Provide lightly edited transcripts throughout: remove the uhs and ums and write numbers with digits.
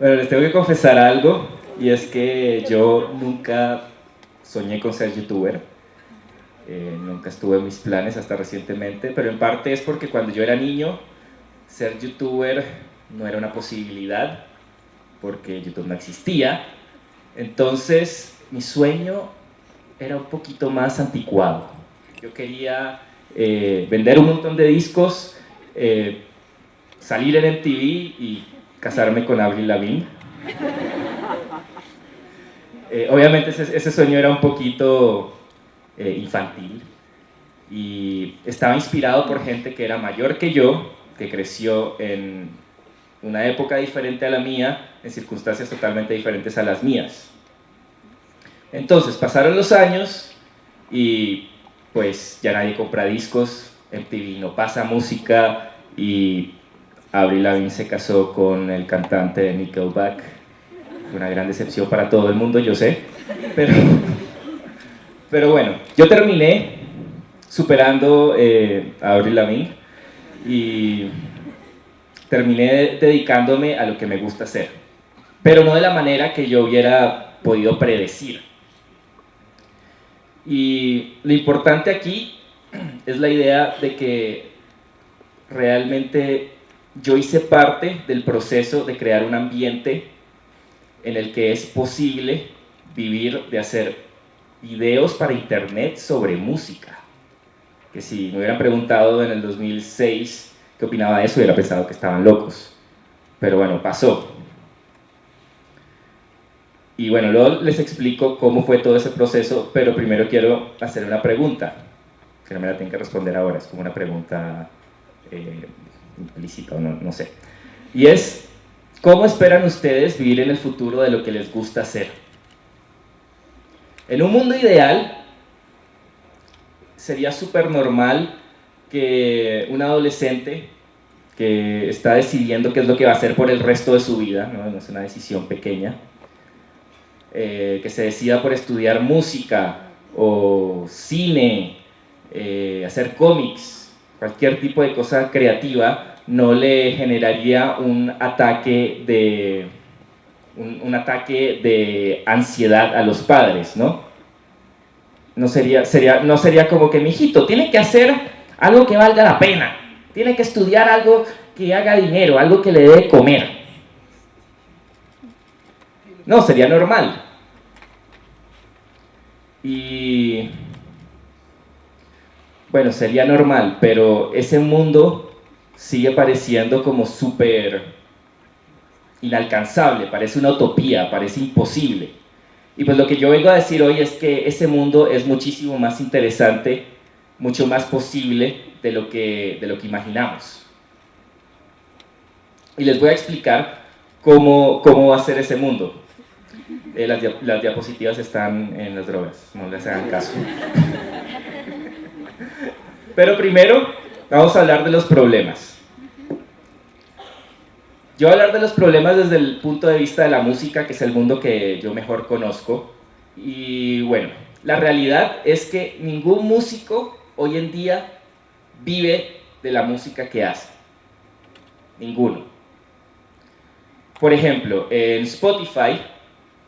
Bueno, les tengo que confesar algo, y es que yo nunca soñé con ser youtuber. Nunca estuve en mis planes hasta recientemente, pero en parte es porque cuando yo era niño, ser youtuber no era una posibilidad, porque YouTube no existía. Entonces, mi sueño era un poquito más anticuado. Yo quería vender un montón de discos, eh, salir en MTV y casarme con Avril Lavigne. Obviamente ese sueño era un poquito infantil y estaba inspirado por gente que era mayor que yo, que creció en una época diferente a la mía, en circunstancias totalmente diferentes a las mías. Entonces pasaron los años y pues ya nadie compra discos, MTV no pasa música y Avril Lavigne se casó con el cantante de Nickelback. Fue una gran decepción para todo el mundo, yo sé, pero, pero bueno, yo terminé superando a Avril Lavigne y terminé dedicándome a lo que me gusta hacer, pero no de la manera que yo hubiera podido predecir. Y lo importante aquí es la idea de que realmente yo hice parte del proceso de crear un ambiente en el que es posible vivir de hacer videos para internet sobre música. Que si me hubieran preguntado en el 2006 qué opinaba de eso, hubiera pensado que estaban locos. Pero bueno, pasó. Y bueno, luego les explico cómo fue todo ese proceso, pero primero quiero hacer una pregunta, que no me la tienen que responder ahora, es como una pregunta implícita o no sé. Y es, ¿cómo esperan ustedes vivir en el futuro de lo que les gusta hacer? En un mundo ideal, sería súper normal que un adolescente que está decidiendo qué es lo que va a hacer por el resto de su vida, no es una decisión pequeña, que se decida por estudiar música o cine, hacer cómics, cualquier tipo de cosa creativa, no le generaría un ataque de ansiedad a los padres, ¿no? No sería como que, mijito, tiene que hacer algo que valga la pena, tiene que estudiar algo que haga dinero, algo que le dé de comer. No, sería normal. Y bueno, sería normal, pero ese mundo sigue pareciendo como súper inalcanzable, parece una utopía, parece imposible. Y pues lo que yo vengo a decir hoy es que ese mundo es muchísimo más interesante, mucho más posible de lo que imaginamos. Y les voy a explicar cómo va a ser ese mundo. Las diapositivas están en las drogas, no les hagan caso. Pero primero vamos a hablar de los problemas. Yo voy a hablar de los problemas desde el punto de vista de la música, que es el mundo que yo mejor conozco. Y bueno, la realidad es que ningún músico hoy en día vive de la música que hace. Ninguno. Por ejemplo, en Spotify,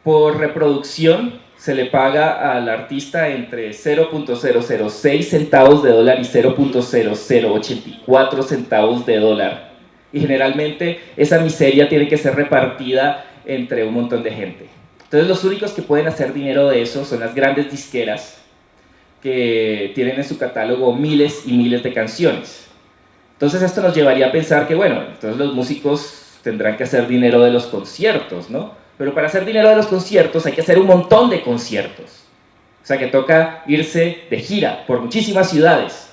por reproducción se le paga al artista entre 0.006 centavos de dólar y 0.0084 centavos de dólar. Y generalmente esa miseria tiene que ser repartida entre un montón de gente. Entonces los únicos que pueden hacer dinero de eso son las grandes disqueras que tienen en su catálogo miles y miles de canciones. Entonces esto nos llevaría a pensar que, bueno, entonces los músicos tendrán que hacer dinero de los conciertos, ¿no? Pero para hacer dinero de los conciertos hay que hacer un montón de conciertos. O sea que toca irse de gira por muchísimas ciudades.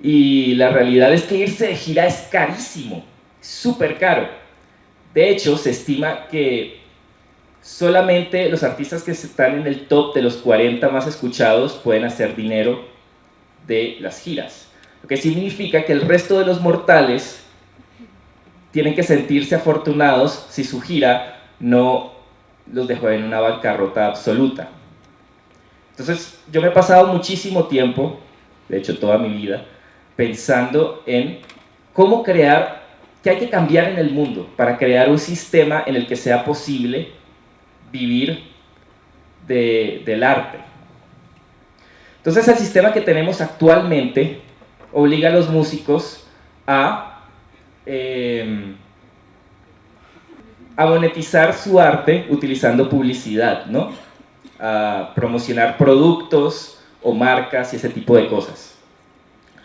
Y la realidad es que irse de gira es carísimo, súper caro. De hecho, se estima que solamente los artistas que están en el top de los 40 más escuchados pueden hacer dinero de las giras. Lo que significa que el resto de los mortales tienen que sentirse afortunados si su gira no los dejó en una bancarrota absoluta. Entonces, yo me he pasado muchísimo tiempo, de hecho toda mi vida, pensando en cómo crear ¿Qué hay que cambiar en el mundo para crear un sistema en el que sea posible vivir del arte? Entonces el sistema que tenemos actualmente obliga a los músicos a monetizar su arte utilizando publicidad, ¿no? A promocionar productos o marcas y ese tipo de cosas.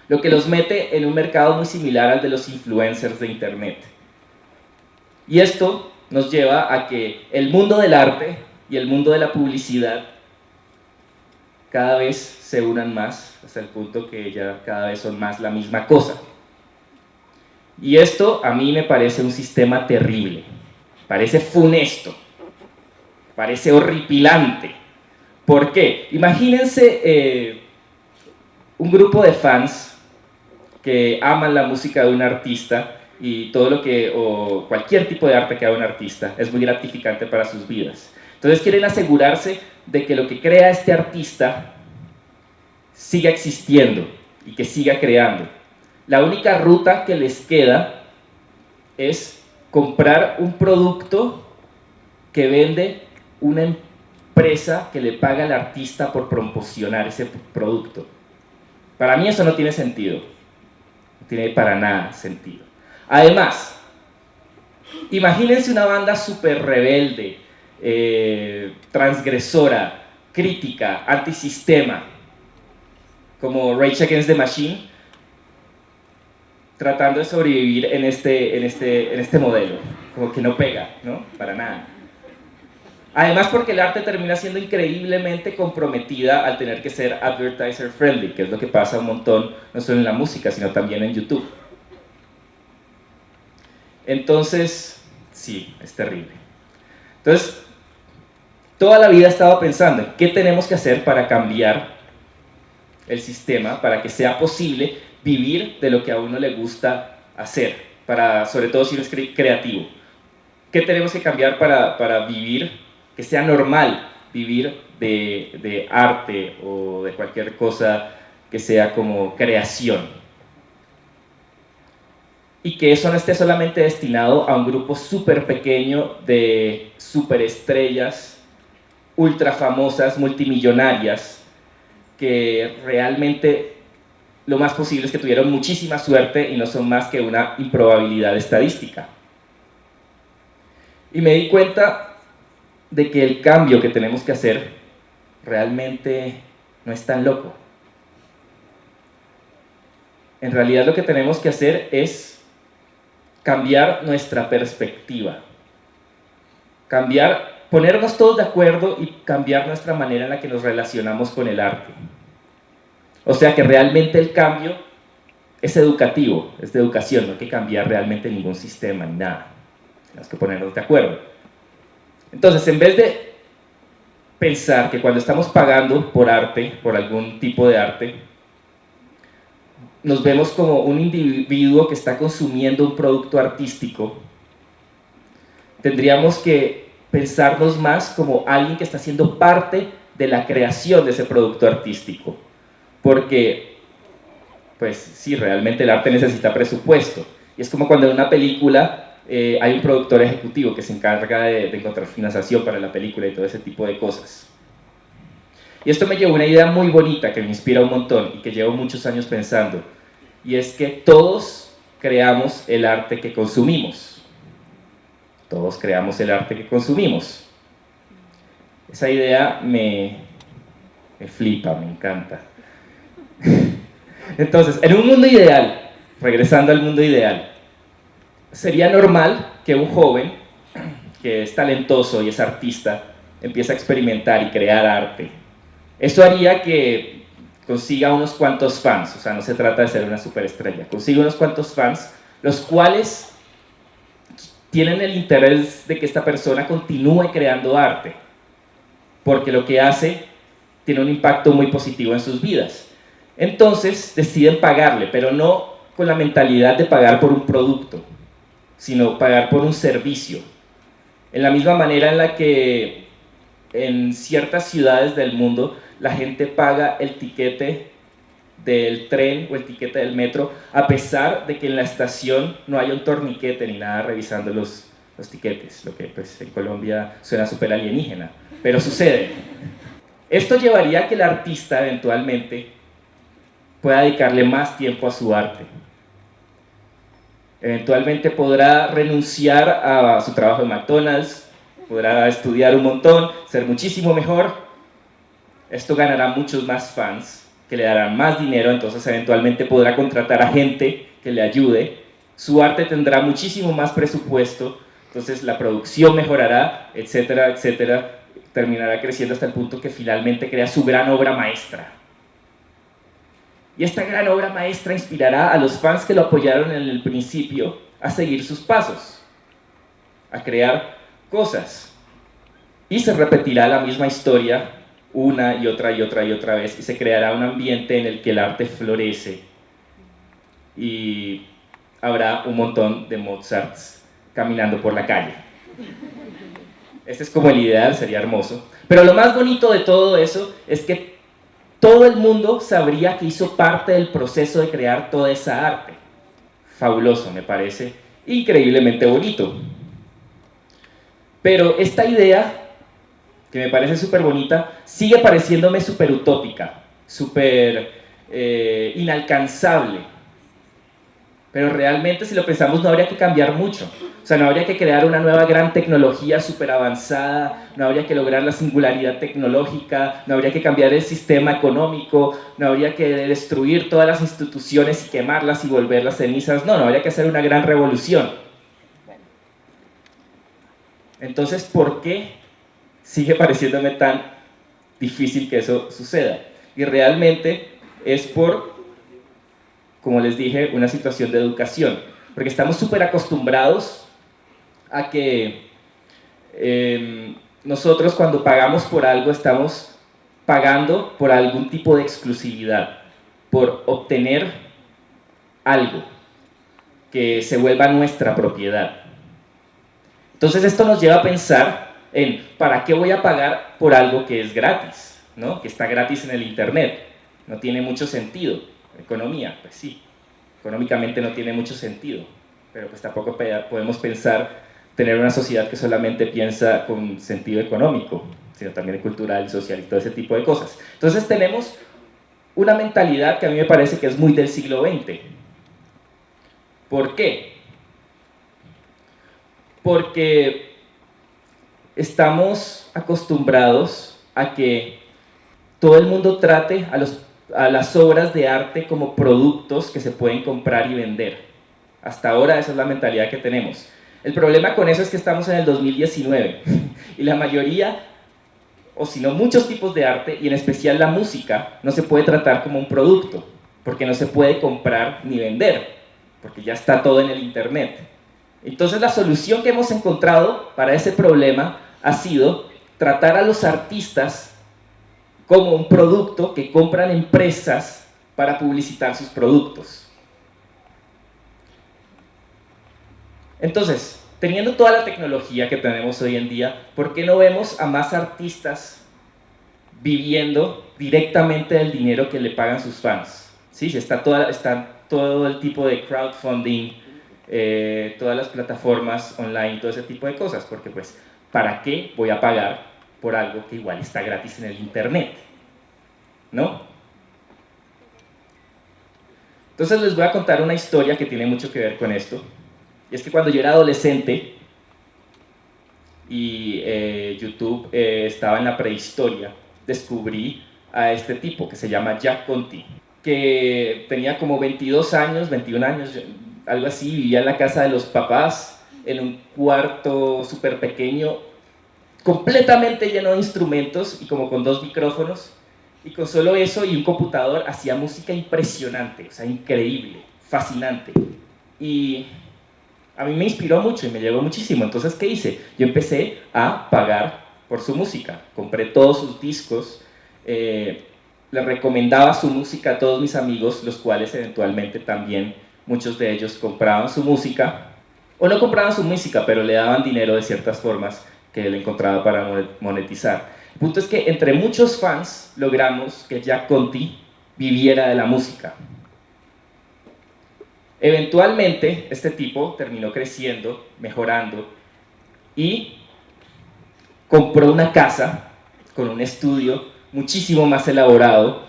Lo que los mete en un mercado muy similar al de los influencers de internet. Y esto nos lleva a que el mundo del arte y el mundo de la publicidad cada vez se unan más, hasta el punto que ya cada vez son más la misma cosa. Y esto a mí me parece un sistema terrible, parece funesto, parece horripilante. ¿Por qué? Imagínense un grupo de fans que aman la música de un artista y todo lo que, o cualquier tipo de arte que haga un artista, es muy gratificante para sus vidas. Entonces quieren asegurarse de que lo que crea este artista siga existiendo y que siga creando. La única ruta que les queda es comprar un producto que vende una empresa que le paga al artista por promocionar ese producto. Para mí eso no tiene sentido. No tiene para nada sentido. Además, imagínense una banda súper rebelde, transgresora, crítica, antisistema, como Rage Against the Machine, tratando de sobrevivir en este modelo, como que no pega, ¿no? Para nada. Además porque el arte termina siendo increíblemente comprometida al tener que ser advertiser friendly, que es lo que pasa un montón, no solo en la música, sino también en YouTube. Entonces, sí, es terrible. Entonces, toda la vida he estado pensando en qué tenemos que hacer para cambiar el sistema, para que sea posible vivir de lo que a uno le gusta hacer, sobre todo si uno es creativo. ¿Qué tenemos que cambiar para vivir, que sea normal vivir de arte o de cualquier cosa que sea como creación? Y que eso no esté solamente destinado a un grupo súper pequeño de superestrellas, ultra famosas, multimillonarias, que realmente lo más posible es que tuvieron muchísima suerte y no son más que una improbabilidad estadística. Y me di cuenta de que el cambio que tenemos que hacer realmente no es tan loco. En realidad lo que tenemos que hacer es cambiar nuestra perspectiva, ponernos todos de acuerdo y cambiar nuestra manera en la que nos relacionamos con el arte. O sea que realmente el cambio es educativo, es de educación, no hay que cambiar realmente ningún sistema ni nada. Tenemos que ponernos de acuerdo. Entonces, en vez de pensar que cuando estamos pagando por arte, por algún tipo de arte, nos vemos como un individuo que está consumiendo un producto artístico, tendríamos que pensarnos más como alguien que está siendo parte de la creación de ese producto artístico. Porque, pues sí, realmente el arte necesita presupuesto. Y es como cuando en una película hay un productor ejecutivo que se encarga de encontrar financiación para la película y todo ese tipo de cosas. Y esto me llevó a una idea muy bonita que me inspira un montón y que llevo muchos años pensando. Y es que todos creamos el arte que consumimos. Todos creamos el arte que consumimos. Esa idea me flipa, me encanta. Entonces, en un mundo ideal, regresando al mundo ideal, sería normal que un joven que es talentoso y es artista empiece a experimentar y crear arte. Eso haría que consiga unos cuantos fans, o sea, no se trata de ser una superestrella, consiga unos cuantos fans, los cuales tienen el interés de que esta persona continúe creando arte, porque lo que hace tiene un impacto muy positivo en sus vidas. Entonces deciden pagarle, pero no con la mentalidad de pagar por un producto, sino pagar por un servicio. En la misma manera en la que en ciertas ciudades del mundo la gente paga el tiquete del tren o el tiquete del metro, a pesar de que en la estación no hay un torniquete ni nada revisando los tiquetes, lo que pues, en Colombia suena súper alienígena, pero sucede. Esto llevaría a que el artista eventualmente pueda dedicarle más tiempo a su arte. Eventualmente podrá renunciar a su trabajo en McDonald's, podrá estudiar un montón, ser muchísimo mejor. Esto ganará muchos más fans que le darán más dinero, entonces eventualmente podrá contratar a gente que le ayude. Su arte tendrá muchísimo más presupuesto, entonces la producción mejorará, etcétera, etcétera. Terminará creciendo hasta el punto que finalmente crea su gran obra maestra. Y esta gran obra maestra inspirará a los fans que lo apoyaron en el principio a seguir sus pasos, a crear cosas. Y se repetirá la misma historia una y otra y otra y otra vez, y se creará un ambiente en el que el arte florece. Y habrá un montón de Mozarts caminando por la calle. Este es como el ideal, sería hermoso. Pero lo más bonito de todo eso es que todo el mundo sabría que hizo parte del proceso de crear toda esa arte. Fabuloso, me parece increíblemente bonito. Pero esta idea, que me parece súper bonita, sigue pareciéndome súper utópica, súper inalcanzable. Pero realmente, si lo pensamos, no habría que cambiar mucho. O sea, no habría que crear una nueva gran tecnología súper avanzada, no habría que lograr la singularidad tecnológica, no habría que cambiar el sistema económico, no habría que destruir todas las instituciones y quemarlas y volverlas cenizas. No habría que hacer una gran revolución. Entonces, ¿por qué sigue pareciéndome tan difícil que eso suceda? Y realmente es por, como les dije, una situación de educación. Porque estamos súper acostumbrados a que nosotros cuando pagamos por algo estamos pagando por algún tipo de exclusividad, por obtener algo que se vuelva nuestra propiedad. Entonces esto nos lleva a pensar en ¿para qué voy a pagar por algo que es gratis? ¿No? Que está gratis en el internet. No tiene mucho sentido. Economía, pues sí. Económicamente no tiene mucho sentido. Pero pues tampoco podemos pensar tener una sociedad que solamente piensa con sentido económico, sino también cultural, social y todo ese tipo de cosas. Entonces tenemos una mentalidad que a mí me parece que es muy del siglo XX. ¿Por qué? Porque estamos acostumbrados a que todo el mundo trate a las obras de arte como productos que se pueden comprar y vender. Hasta ahora esa es la mentalidad que tenemos. El problema con eso es que estamos en el 2019 y la mayoría, o si no muchos tipos de arte, y en especial la música, no se puede tratar como un producto, porque no se puede comprar ni vender, porque ya está todo en el internet. Entonces la solución que hemos encontrado para ese problema ha sido tratar a los artistas como un producto que compran empresas para publicitar sus productos. Entonces, teniendo toda la tecnología que tenemos hoy en día, ¿por qué no vemos a más artistas viviendo directamente del dinero que le pagan sus fans? ¿Sí? Está todo el tipo de crowdfunding, todas las plataformas online, todo ese tipo de cosas, porque pues, ¿para qué voy a pagar por algo que igual está gratis en el internet? ¿No? Entonces les voy a contar una historia que tiene mucho que ver con esto. Y es que cuando yo era adolescente y YouTube estaba en la prehistoria, descubrí a este tipo que se llama Jack Conti, que tenía como 22 años, 21 años, algo así, vivía en la casa de los papás, en un cuarto súper pequeño, completamente lleno de instrumentos y como con 2 micrófonos, y con solo eso y un computador hacía música impresionante, o sea, increíble, fascinante. Y a mí me inspiró mucho y me llegó muchísimo. Entonces, ¿qué hice? Yo empecé a pagar por su música. Compré todos sus discos, le recomendaba su música a todos mis amigos, los cuales eventualmente también, muchos de ellos compraban su música, o no compraban su música, pero le daban dinero de ciertas formas que él encontraba para monetizar. El punto es que entre muchos fans logramos que Jack Conti viviera de la música. Eventualmente, este tipo terminó creciendo, mejorando, y compró una casa con un estudio muchísimo más elaborado,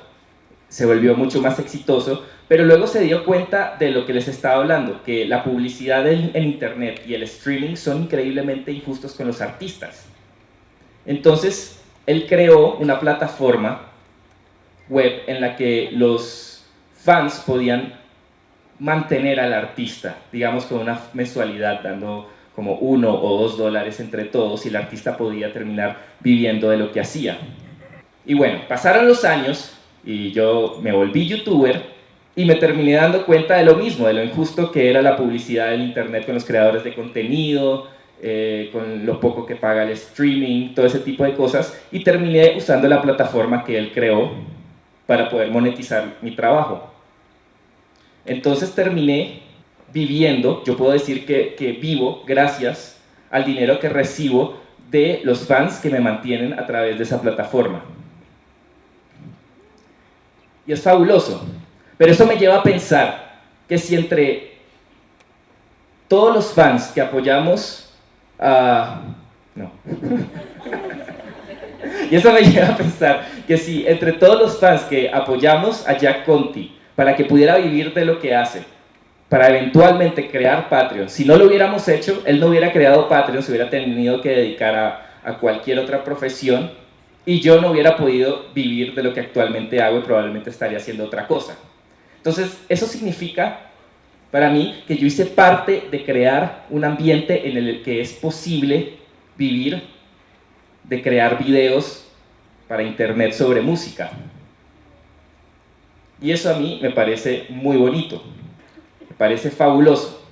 se volvió mucho más exitoso, pero luego se dio cuenta de lo que les estaba hablando, que la publicidad en internet y el streaming son increíblemente injustos con los artistas. Entonces, él creó una plataforma web en la que los fans podían mantener al artista, digamos con una mensualidad, dando como $1 o $2 entre todos, y el artista podía terminar viviendo de lo que hacía. Y bueno, pasaron los años y yo me volví youtuber y me terminé dando cuenta de lo mismo, de lo injusto que era la publicidad en internet con los creadores de contenido, con lo poco que paga el streaming, todo ese tipo de cosas, y terminé usando la plataforma que él creó para poder monetizar mi trabajo. Entonces terminé viviendo, yo puedo decir que vivo gracias al dinero que recibo de los fans que me mantienen a través de esa plataforma. Y es fabuloso, pero eso me lleva a pensar que si entre todos los fans que apoyamos a... No. Y eso me lleva a pensar que si entre todos los fans que apoyamos a Jack Conte para que pudiera vivir de lo que hace, para eventualmente crear Patreon, si no lo hubiéramos hecho, él no hubiera creado Patreon, se hubiera tenido que dedicar a cualquier otra profesión y yo no hubiera podido vivir de lo que actualmente hago y probablemente estaría haciendo otra cosa. Entonces, eso significa para mí que yo hice parte de crear un ambiente en el que es posible vivir de crear videos para internet sobre música. Y eso a mí me parece muy bonito, me parece fabuloso.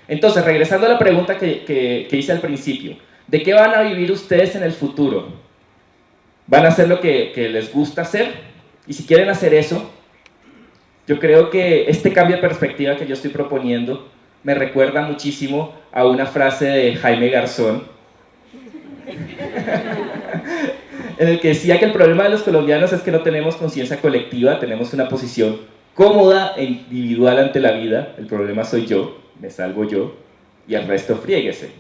Entonces, regresando a la pregunta que hice al principio, ¿de qué van a vivir ustedes en el futuro? ¿Van a hacer lo que les gusta hacer? Y si quieren hacer eso, yo creo que este cambio de perspectiva que yo estoy proponiendo me recuerda muchísimo a una frase de Jaime Garzón, en el que decía que el problema de los colombianos es que no tenemos conciencia colectiva, tenemos una posición cómoda e individual ante la vida, el problema soy yo, me salvo yo, y el resto fríguese.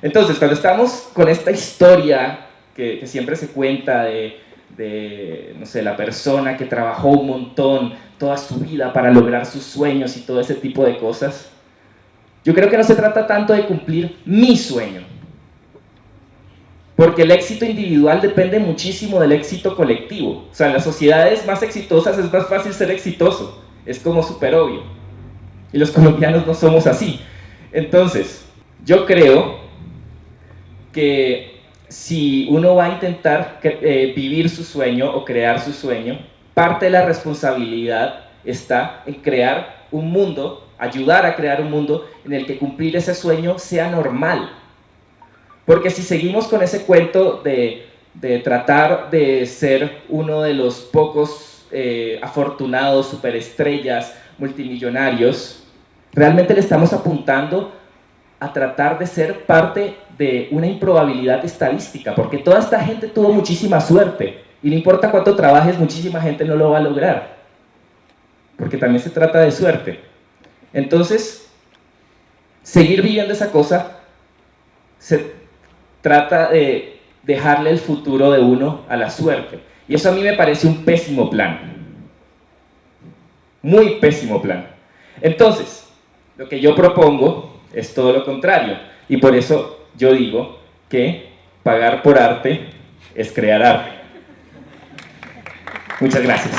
Entonces, cuando estamos con esta historia que siempre se cuenta de, no sé, la persona que trabajó un montón toda su vida para lograr sus sueños y todo ese tipo de cosas, yo creo que no se trata tanto de cumplir mi sueño, porque el éxito individual depende muchísimo del éxito colectivo. O sea, en las sociedades más exitosas es más fácil ser exitoso, es como súper obvio, y los colombianos no somos así. Entonces, yo creo que si uno va a intentar vivir su sueño o crear su sueño, parte de la responsabilidad está en crear un mundo, ayudar a crear un mundo en el que cumplir ese sueño sea normal. Porque si seguimos con ese cuento de tratar de ser uno de los pocos afortunados, superestrellas, multimillonarios, realmente le estamos apuntando a tratar de ser parte de una improbabilidad estadística, porque toda esta gente tuvo muchísima suerte, y no importa cuánto trabajes, muchísima gente no lo va a lograr, porque también se trata de suerte. Entonces, seguir viviendo esa cosa, se trata de dejarle el futuro de uno a la suerte, y eso a mí me parece un pésimo plan, muy pésimo plan. Entonces, lo que yo propongo es todo lo contrario, y por eso yo digo que pagar por arte es crear arte. Muchas gracias.